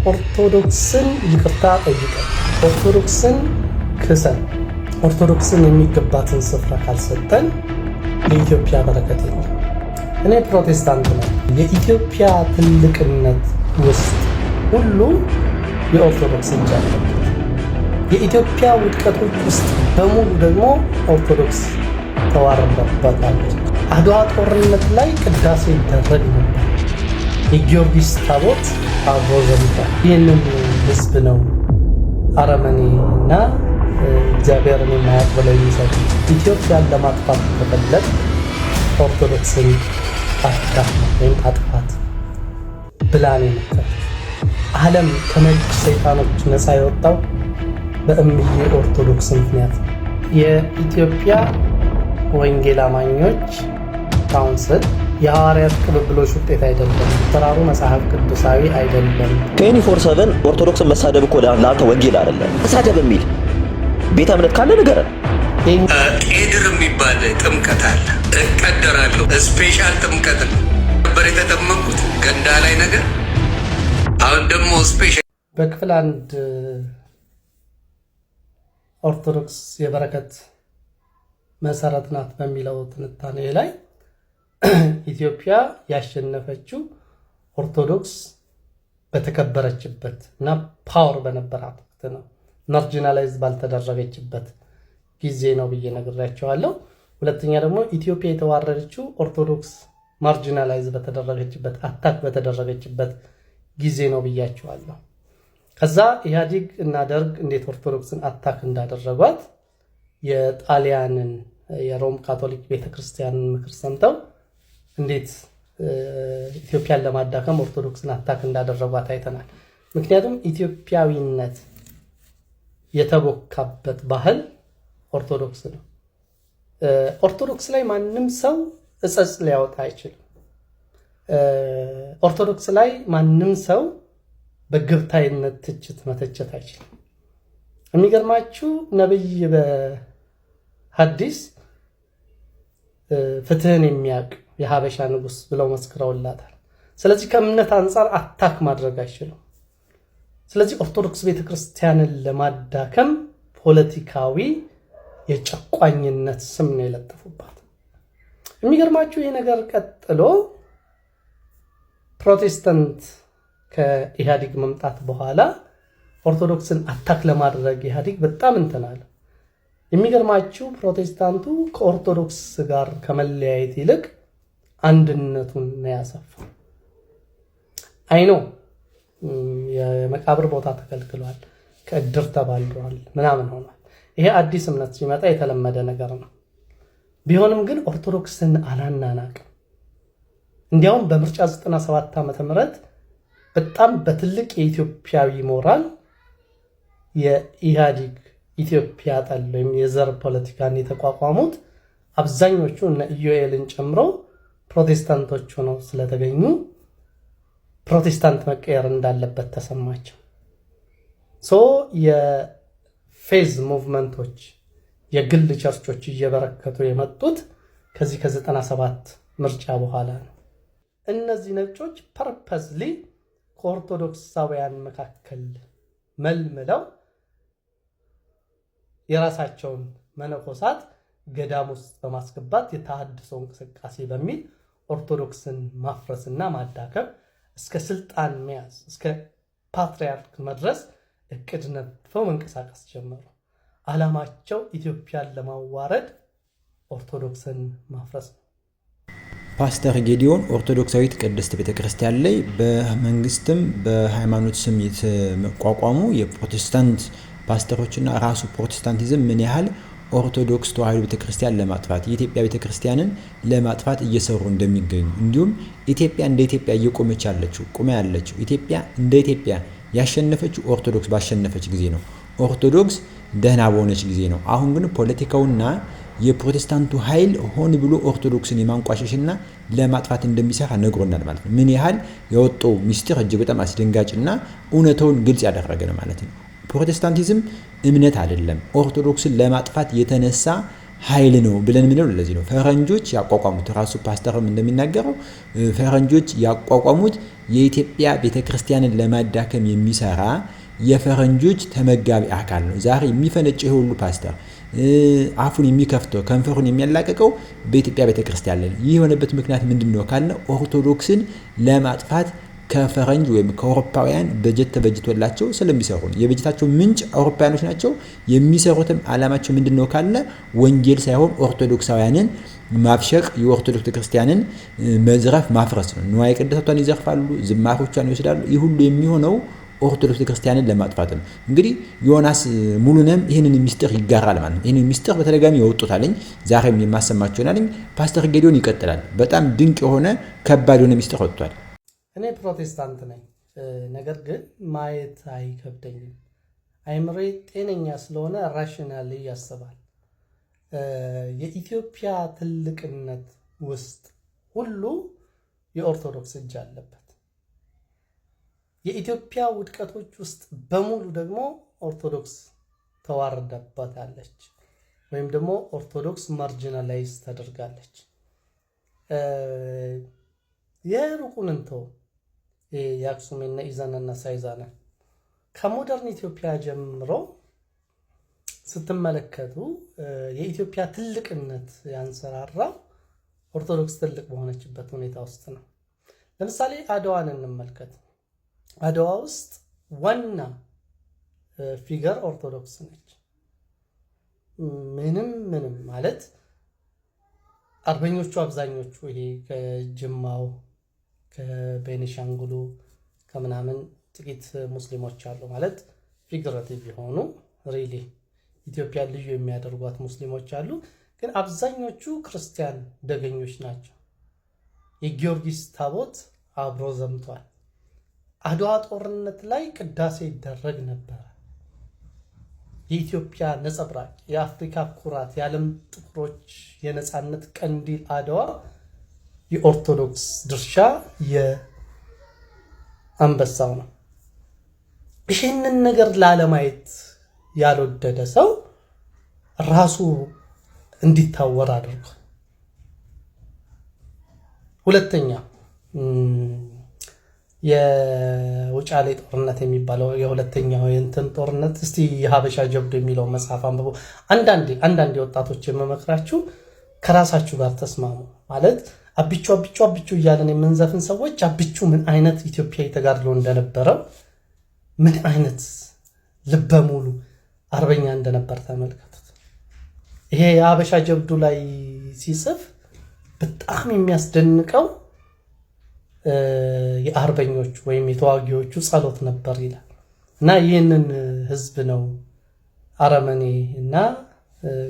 ኦርቶዶክስን ይቅርታ ጠይቀን ኦርቶዶክስን ክሰን ኦርቶዶክስን የሚገባትን ስፍራ ካልሰጠን የኢትዮጵያ በረከት የለም። እኔ ፕሮቴስታንት ነኝ። የኢትዮጵያ ትልቅነት ውስጥ ሁሉ የኦርቶዶክስ እጅ አለበት። የኢትዮጵያ ውድቀቶች ውስጥ በሙሉ ደግሞ ኦርቶዶክስ ተዋርዳባታለች። አድዋ ጦርነት ላይ ቅዳሴ ይደረግ ነበር። የጊዮርጊስ ታቦት አብሮ ዘምቷል። ይህንን ህዝብ ነው አረመኔና እግዚአብሔርን የማያውቅ ብለው የሚሰጡ። ኢትዮጵያን ለማጥፋት ከፈለግ ኦርቶዶክስን ወይም አጥፋት ብላኔ ነበር። ዓለም ከነጭ ሰይጣኖች ነፃ የወጣው በእምዬ ኦርቶዶክስ ምክንያት። የኢትዮጵያ ወንጌል አማኞች ካውንስል የሐዋርያት ቅብብሎች ውጤት አይደለም። ተራሩ መጽሐፍ ቅዱሳዊ አይደለም። ከ24/7 ኦርቶዶክስን መሳደብ እኮ ለአንተ ወንጌል አይደለም። መሳደብ የሚል ቤተ እምነት ካለ ንገረን። ቄድር የሚባል ጥምቀት አለ። እቀደራለሁ። ስፔሻል ጥምቀት ነበር የተጠመቁት ገንዳ ላይ ነገር። አሁን ደግሞ ስፔሻል በክፍል 1 ኦርቶዶክስ የበረከት መሰረት ናት በሚለው ትንታኔ ላይ ኢትዮጵያ ያሸነፈችው ኦርቶዶክስ በተከበረችበት እና ፓወር በነበራት ወቅት ነው። ማርጂናላይዝ ባልተደረገችበት ጊዜ ነው ብዬ ነግሬያቸዋለሁ። ሁለተኛ ደግሞ ኢትዮጵያ የተዋረደችው ኦርቶዶክስ ማርጂናላይዝ በተደረገችበት አታክ በተደረገችበት ጊዜ ነው ብያቸዋለሁ። ከዛ ኢህአዲግ እና ደርግ እንዴት ኦርቶዶክስን አታክ እንዳደረጓት የጣሊያንን የሮም ካቶሊክ ቤተክርስቲያንን ምክር ሰምተው እንዴት ኢትዮጵያን ለማዳከም ኦርቶዶክስን አታክ እንዳደረጓት አይተናል። ምክንያቱም ኢትዮጵያዊነት የተቦካበት ባህል ኦርቶዶክስ ነው። ኦርቶዶክስ ላይ ማንም ሰው እጸጽ ሊያወጣ አይችልም። ኦርቶዶክስ ላይ ማንም ሰው በግብታዊነት ትችት መተቸት አይችልም። የሚገርማችሁ ነብይ በሐዲስ ፍትህን የሚያውቅ የሀበሻ ንጉስ ብለው መስክረውላታል። ስለዚህ ከእምነት አንጻር አታክ ማድረግ አይችልም። ስለዚህ ኦርቶዶክስ ቤተክርስቲያንን ለማዳከም ፖለቲካዊ የጨቋኝነት ስም ነው የለጠፉባት። የሚገርማችሁ ይህ ነገር ቀጥሎ ፕሮቴስታንት ከኢህአዲግ መምጣት በኋላ ኦርቶዶክስን አታክ ለማድረግ ኢህአዲግ በጣም እንትናል። የሚገርማችሁ ፕሮቴስታንቱ ከኦርቶዶክስ ጋር ከመለያየት ይልቅ አንድነቱን ነው ያሰፋው። አይኖ የመቃብር ቦታ ተከልክሏል፣ ከእድር ተባልሯል፣ ምናምን ሆኗል። ይሄ አዲስ እምነት ሲመጣ የተለመደ ነገር ነው። ቢሆንም ግን ኦርቶዶክስን አላናናቅም። እንዲያውም በምርጫ 97 ዓመተ ምህረት በጣም በትልቅ የኢትዮጵያዊ ሞራል የኢህአዲግ ኢትዮጵያ ጠል ወይም የዘር ፖለቲካን የተቋቋሙት አብዛኞቹ እነ ኢዮኤልን ጨምሮ ፕሮቴስታንቶች ሆነው ስለተገኙ ፕሮቴስታንት መቀየር እንዳለበት ተሰማቸው። የፌዝ ሙቭመንቶች የግል ቸርቾች እየበረከቱ የመጡት ከዚህ ከ97 ምርጫ በኋላ ነው። እነዚህ ነጮች ፐርፐስሊ ከኦርቶዶክሳውያን መካከል መልምለው የራሳቸውን መነኮሳት ገዳም ውስጥ በማስገባት የተሐድሶ እንቅስቃሴ በሚል ኦርቶዶክስን ማፍረስና ማዳከም እስከ ስልጣን መያዝ እስከ ፓትርያርክ መድረስ እቅድ ነድፈው መንቀሳቀስ ጀመሩ። ዓላማቸው ኢትዮጵያን ለማዋረድ ኦርቶዶክስን ማፍረስ ነው። ፓስተር ጌዲዮን ኦርቶዶክሳዊት ቅድስት ቤተክርስቲያን ላይ በመንግስትም በሃይማኖት ስም የተቋቋሙ የፕሮቴስታንት ፓስተሮችና ራሱ ፕሮቴስታንቲዝም ምን ያህል ኦርቶዶክስ ተዋሕዶ ቤተክርስቲያን ለማጥፋት የኢትዮጵያ ቤተክርስቲያንን ለማጥፋት እየሰሩ እንደሚገኙ እንዲሁም ኢትዮጵያ እንደ ኢትዮጵያ እየቆመች ያለችው ኢትዮጵያ እንደ ኢትዮጵያ ያሸነፈችው ኦርቶዶክስ ባሸነፈች ጊዜ ነው። ኦርቶዶክስ ደህና በሆነች ጊዜ ነው። አሁን ግን ፖለቲካውና የፕሮቴስታንቱ ኃይል ሆን ብሎ ኦርቶዶክስን የማንቋሸሽና ለማጥፋት እንደሚሰራ ነግሮናል ማለት ነው። ምን ያህል የወጣው ሚስጥር እጅግ በጣም አስደንጋጭና እውነታውን ግልጽ ያደረገ ነው ማለት ነው። ፕሮቴስታንቲዝም እምነት አይደለም። ኦርቶዶክስን ለማጥፋት የተነሳ ኃይል ነው ብለን ምንለው ለዚህ ነው። ፈረንጆች ያቋቋሙት ራሱ ፓስተርም እንደሚናገረው ፈረንጆች ያቋቋሙት የኢትዮጵያ ቤተክርስቲያንን ለማዳከም የሚሰራ የፈረንጆች ተመጋቢ አካል ነው። ዛሬ የሚፈነጨው ሁሉ ፓስተር አፉን የሚከፍተው ከንፈሩን የሚያላቀቀው በኢትዮጵያ ቤተክርስቲያን ላይ። ይህ የሆነበት ምክንያት ምንድነው ካለ ኦርቶዶክስን ለማጥፋት ከፈረንጅ ወይም ከአውሮፓውያን በጀት ተበጅቶላቸው ስለሚሰሩ ነው። የበጀታቸው ምንጭ አውሮፓውያኖች ናቸው። የሚሰሩትም ዓላማቸው ምንድነው ካለ ወንጌል ሳይሆን ኦርቶዶክሳውያንን ማብሸቅ፣ የኦርቶዶክስ ክርስቲያንን መዝረፍ፣ ማፍረስ ነው። ንዋየ ቅድሳቷን ይዘርፋሉ፣ ዝማሬዎቿን ይወስዳሉ። ይህ ሁሉ የሚሆነው ኦርቶዶክስ ክርስቲያንን ለማጥፋት ነው። እንግዲህ ዮናስ ሙሉነም ይህንን ሚስጥር ይጋራል ማለት ነው። ይህንን ሚስጥር በተደጋጋሚ ያወጡታልኝ። ዛሬም የማሰማቸው ናልኝ። ፓስተር ጌዲዮን ይቀጥላል። በጣም ድንቅ የሆነ ከባድ የሆነ ሚስጥር ወጥቷል። እኔ ፕሮቴስታንት ነኝ፣ ነገር ግን ማየት አይከብደኝም። አይምሬ ጤነኛ ስለሆነ ራሽናሊ ያስባል። የኢትዮጵያ ትልቅነት ውስጥ ሁሉ የኦርቶዶክስ እጅ አለበት። የኢትዮጵያ ውድቀቶች ውስጥ በሙሉ ደግሞ ኦርቶዶክስ ተዋርዳባታለች፣ ወይም ደግሞ ኦርቶዶክስ ማርጂናላይዝ ተደርጋለች። የሩቁን እንተው፣ የአክሱምና ኢዛናና ሳይዛና ከሞደርን ኢትዮጵያ ጀምሮ ስትመለከቱ የኢትዮጵያ ትልቅነት ያንሰራራው ኦርቶዶክስ ትልቅ በሆነችበት ሁኔታ ውስጥ ነው። ለምሳሌ አድዋን እንመልከት። አድዋ ውስጥ ዋና ፊገር ኦርቶዶክስ ነች። ምንም ማለት አርበኞቹ አብዛኞቹ ይሄ ከጅማው ከቤኒሻንጉሉ ከምናምን ጥቂት ሙስሊሞች አሉ ማለት ፊግሬቲቭ የሆኑ ሪሊ ኢትዮጵያ ልዩ የሚያደርጓት ሙስሊሞች አሉ። ግን አብዛኞቹ ክርስቲያን ደገኞች ናቸው። የጊዮርጊስ ታቦት አብሮ ዘምቷል። አድዋ ጦርነት ላይ ቅዳሴ ይደረግ ነበር። የኢትዮጵያ ነጸብራቅ፣ የአፍሪካ ኩራት፣ የዓለም ጥቁሮች የነጻነት ቀንዲል አድዋ የኦርቶዶክስ ድርሻ የአንበሳው ነው። ይህንን ነገር ላለማየት ያልወደደ ሰው ራሱ እንዲታወር አድርጓል። ሁለተኛ የውጫሌ ጦርነት የሚባለው የሁለተኛው የእንትን ጦርነት፣ እስቲ የሀበሻ ጀብዱ የሚለው መጽሐፍ አንብቦ አንዳንዴ ወጣቶች የምመክራችሁ ከራሳችሁ ጋር ተስማሙ። ማለት አብቹ እያለን የምንዘፍን ሰዎች አብቹ ምን አይነት ኢትዮጵያዊ ተጋድሎ እንደነበረው ምን አይነት ልበ ሙሉ አርበኛ እንደነበር ተመልከቱት። ይሄ የሀበሻ ጀብዱ ላይ ሲጽፍ በጣም የሚያስደንቀው የአርበኞቹ ወይም የተዋጊዎቹ ጸሎት ነበር ይላል። እና ይህንን ህዝብ ነው አረመኔ እና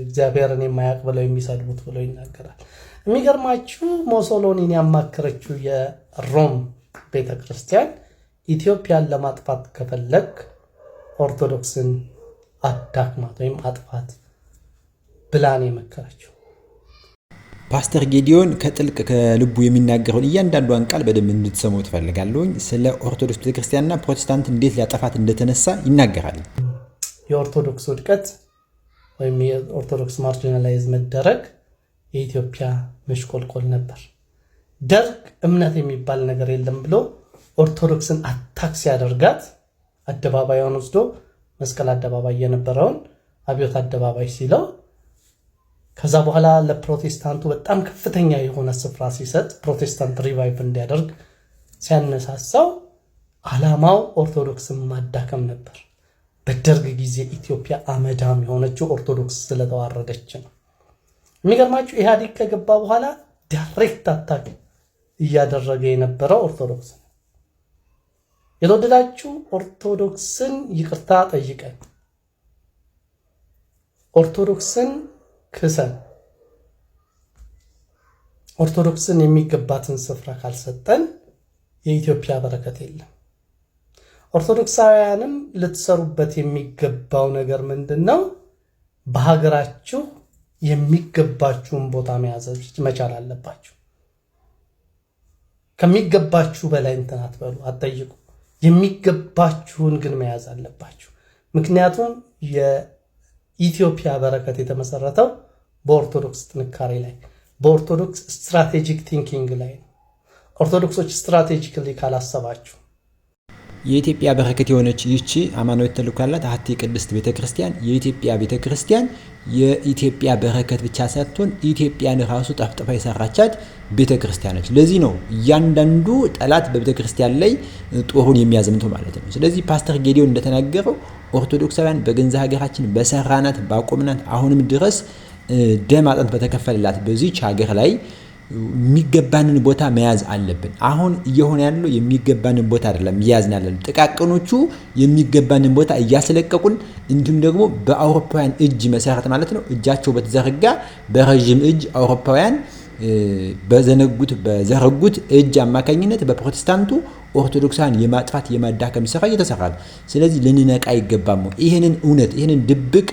እግዚአብሔርን የማያውቅ ብለው የሚሰድቡት ብለው ይናገራል። የሚገርማችሁ ሞሶሎኒን ያማከረችው የሮም ቤተክርስቲያን ኢትዮጵያን ለማጥፋት ከፈለግ ኦርቶዶክስን አዳክማት ወይም አጥፋት ብላን የመከረችው። ፓስተር ጌዲዮን ከጥልቅ ከልቡ የሚናገረውን እያንዳንዷን ቃል በደንብ እንድትሰሙ ትፈልጋለሁ። ስለ ኦርቶዶክስ ቤተክርስቲያንና ፕሮቴስታንት እንዴት ሊያጠፋት እንደተነሳ ይናገራል። የኦርቶዶክስ ውድቀት ወይም የኦርቶዶክስ ማርጂናላይዝ መደረግ የኢትዮጵያ መሽቆልቆል ነበር። ደርግ እምነት የሚባል ነገር የለም ብሎ ኦርቶዶክስን አታክ ሲያደርጋት አደባባዩን ወስዶ መስቀል አደባባይ የነበረውን አብዮት አደባባይ ሲለው ከዛ በኋላ ለፕሮቴስታንቱ በጣም ከፍተኛ የሆነ ስፍራ ሲሰጥ ፕሮቴስታንት ሪቫይቭ እንዲያደርግ ሲያነሳሳው ዓላማው ኦርቶዶክስን ማዳከም ነበር። በደርግ ጊዜ ኢትዮጵያ አመዳም የሆነችው ኦርቶዶክስ ስለተዋረደች ነው። የሚገርማችሁ ኢህአዴግ ከገባ በኋላ ዳይሬክት አታክ እያደረገ የነበረው ኦርቶዶክስ ነው። የተወደዳችሁ ኦርቶዶክስን ይቅርታ ጠይቀን ኦርቶዶክስን ክሰን ኦርቶዶክስን የሚገባትን ስፍራ ካልሰጠን የኢትዮጵያ በረከት የለም። ኦርቶዶክሳውያንም ልትሰሩበት የሚገባው ነገር ምንድነው? በሀገራችሁ የሚገባችሁን ቦታ መያዝ መቻል አለባችሁ። ከሚገባችሁ በላይ እንትን አትበሉ፣ አትጠይቁ። የሚገባችሁን ግን መያዝ አለባችሁ። ምክንያቱም የኢትዮጵያ በረከት የተመሰረተው በኦርቶዶክስ ጥንካሬ ላይ፣ በኦርቶዶክስ ስትራቴጂክ ቲንኪንግ ላይ ነው። ኦርቶዶክሶች ስትራቴጂካሊ ካላሰባችሁ የኢትዮጵያ በረከት የሆነች ይቺ አማናዊት ተልእኮ ያላት አሐቲ ቅድስት ቤተክርስቲያን የኢትዮጵያ ቤተክርስቲያን የኢትዮጵያ በረከት ብቻ ሳትሆን ኢትዮጵያን ራሱ ጠፍጥፋ የሰራቻት ቤተክርስቲያን ነች። ለዚህ ነው እያንዳንዱ ጠላት በቤተክርስቲያን ላይ ጦሩን የሚያዘምተው ማለት ነው። ስለዚህ ፓስተር ጌዲዮን እንደተናገረው ኦርቶዶክሳውያን በገንዛ ሀገራችን በሰራናት ባቆምናት አሁንም ድረስ ደም አጥንት በተከፈለላት በዚች ሀገር ላይ የሚገባንን ቦታ መያዝ አለብን። አሁን እየሆነ ያለው የሚገባንን ቦታ አይደለም እያዝን ያለን። ጥቃቅኖቹ የሚገባንን ቦታ እያስለቀቁን እንዲሁም ደግሞ በአውሮፓውያን እጅ መሰረት ማለት ነው እጃቸው በተዘረጋ በረጅም እጅ አውሮፓውያን በዘረጉት እጅ አማካኝነት በፕሮቴስታንቱ ኦርቶዶክሳን የማጥፋት የማዳከም ስራ እየተሰራ ነው። ስለዚህ ልንነቃ ይገባል። ይሄንን እውነት ይሄንን ድብቅ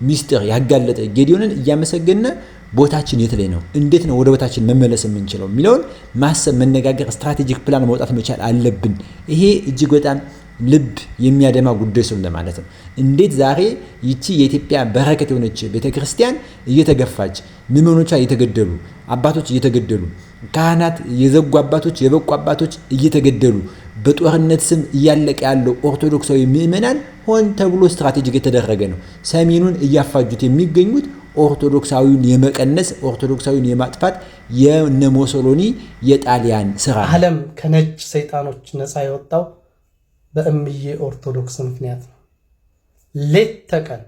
ሚስጥር ያጋለጠ ጌዲዮንን እያመሰገነ ቦታችን የት ላይ ነው፣ እንዴት ነው ወደ ቦታችን መመለስ የምንችለው የሚለውን ማሰብ፣ መነጋገር፣ ስትራቴጂክ ፕላን ማውጣት መቻል አለብን። ይሄ እጅግ በጣም ልብ የሚያደማ ጉዳይ ስለሆነ ማለት ነው። እንዴት ዛሬ ይቺ የኢትዮጵያ በረከት የሆነች ቤተክርስቲያን እየተገፋች፣ ምዕመኖቿ እየተገደሉ፣ አባቶች እየተገደሉ፣ ካህናት የዘጉ አባቶች የበቁ አባቶች እየተገደሉ፣ በጦርነት ስም እያለቀ ያለው ኦርቶዶክሳዊ ምዕመናን ሆን ተብሎ ስትራቴጂክ የተደረገ ነው። ሰሜኑን እያፋጁት የሚገኙት ኦርቶዶክሳዊውን የመቀነስ ኦርቶዶክሳዊውን የማጥፋት የነ ሞሶሎኒ የጣሊያን ስራ። ዓለም ከነጭ ሰይጣኖች ነፃ የወጣው በእምዬ ኦርቶዶክስ ምክንያት ነው። ሌት ተቀን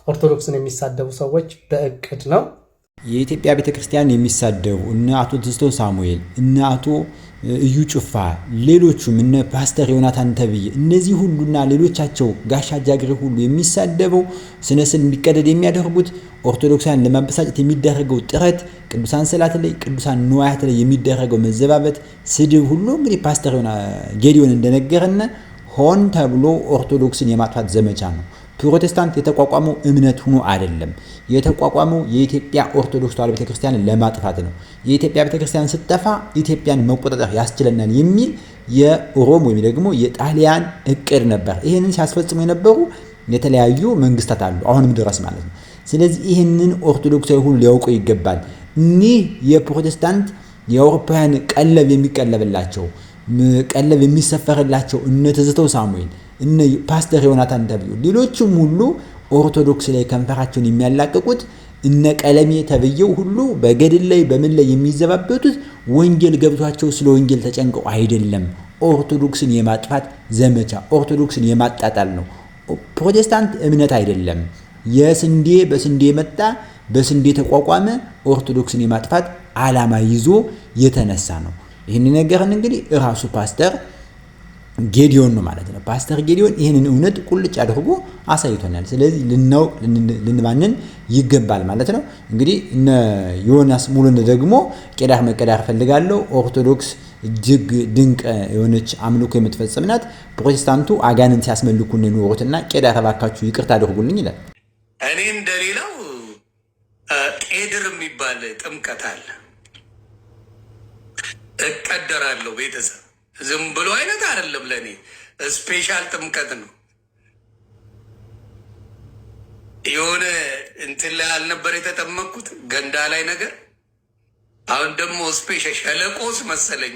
ኦርቶዶክስን የሚሳደቡ ሰዎች በእቅድ ነው። የኢትዮጵያ ቤተክርስቲያን የሚሳደቡ እነ አቶ ትዝታው ሳሙኤል እነ አቶ እዩ ጩፋ ሌሎቹም እነ ፓስተር ዮናታን ተብዬ እነዚህ ሁሉና ሌሎቻቸው ጋሻ ጃግሬ ሁሉ የሚሳደበው ስነስል እንዲቀደድ የሚያደርጉት ኦርቶዶክሳን ለማበሳጨት የሚደረገው ጥረት ቅዱሳን ሰላት ላይ ቅዱሳን ንዋያት ላይ የሚደረገው መዘባበት ስድብ ሁሉ እንግዲህ ፓስተር ጌዲዮን እንደነገረና ሆን ተብሎ ኦርቶዶክስን የማጥፋት ዘመቻ ነው። ፕሮቴስታንት የተቋቋመው እምነት ሆኖ አይደለም። የተቋቋመው የኢትዮጵያ ኦርቶዶክስ ተዋሕዶ ቤተክርስቲያን ለማጥፋት ነው። የኢትዮጵያ ቤተክርስቲያን ስትጠፋ ኢትዮጵያን መቆጣጠር ያስችለናል የሚል የሮም ወይም ደግሞ የጣሊያን እቅድ ነበር። ይሄንን ሲያስፈጽሙ የነበሩ የተለያዩ መንግስታት አሉ አሁንም ድረስ ማለት ነው። ስለዚህ ይሄንን ኦርቶዶክሳዊ ሁሉ ሊያውቁ ይገባል። እኒህ የፕሮቴስታንት የአውሮፓውያን ቀለብ የሚቀለብላቸው ቀለብ የሚሰፈርላቸው እነ ትዝታው ሳሙኤል እነ ፓስተር ዮናታን ተብዩ ሌሎችም ሁሉ ኦርቶዶክስ ላይ ከንፈራቸውን የሚያላቅቁት እነ ቀለሜ ተብየው ሁሉ በገድል ላይ በምን ላይ የሚዘባበቱት ወንጌል ገብቷቸው ስለ ወንጌል ተጨንቀው አይደለም። ኦርቶዶክስን የማጥፋት ዘመቻ ኦርቶዶክስን የማጣጣል ነው። ፕሮቴስታንት እምነት አይደለም። የስንዴ በስንዴ መጣ በስንዴ ተቋቋመ ኦርቶዶክስን የማጥፋት ዓላማ ይዞ የተነሳ ነው። ይህን ነገርን እንግዲህ ራሱ ፓስተር ጌዲዮን ነው ማለት ነው። ፓስተር ጌዲዮን ይህንን እውነት ቁልጭ አድርጎ አሳይቶናል። ስለዚህ ልናውቅ ልንባንን ይገባል ማለት ነው። እንግዲህ እነ ዮናስ ሙሉን ደግሞ ቄዳር መቀዳር ፈልጋለሁ ኦርቶዶክስ እጅግ ድንቅ የሆነች አምልኮ የምትፈጽምናት ፕሮቴስታንቱ አጋንንት ሲያስመልኩ ነው የኖሩትና ቄዳር እባካችሁ ይቅርታ አድርጉልኝ ይላል። እኔ እንደሌላው ቄድር የሚባል ጥምቀት አለ እቀደራለሁ። ቤተሰብ ዝም ብሎ አይነት አይደለም። ለኔ ስፔሻል ጥምቀት ነው። የሆነ እንትን ላይ አልነበር የተጠመቅኩት ገንዳ ላይ ነገር። አሁን ደግሞ ስፔሻል ሸለቆስ መሰለኝ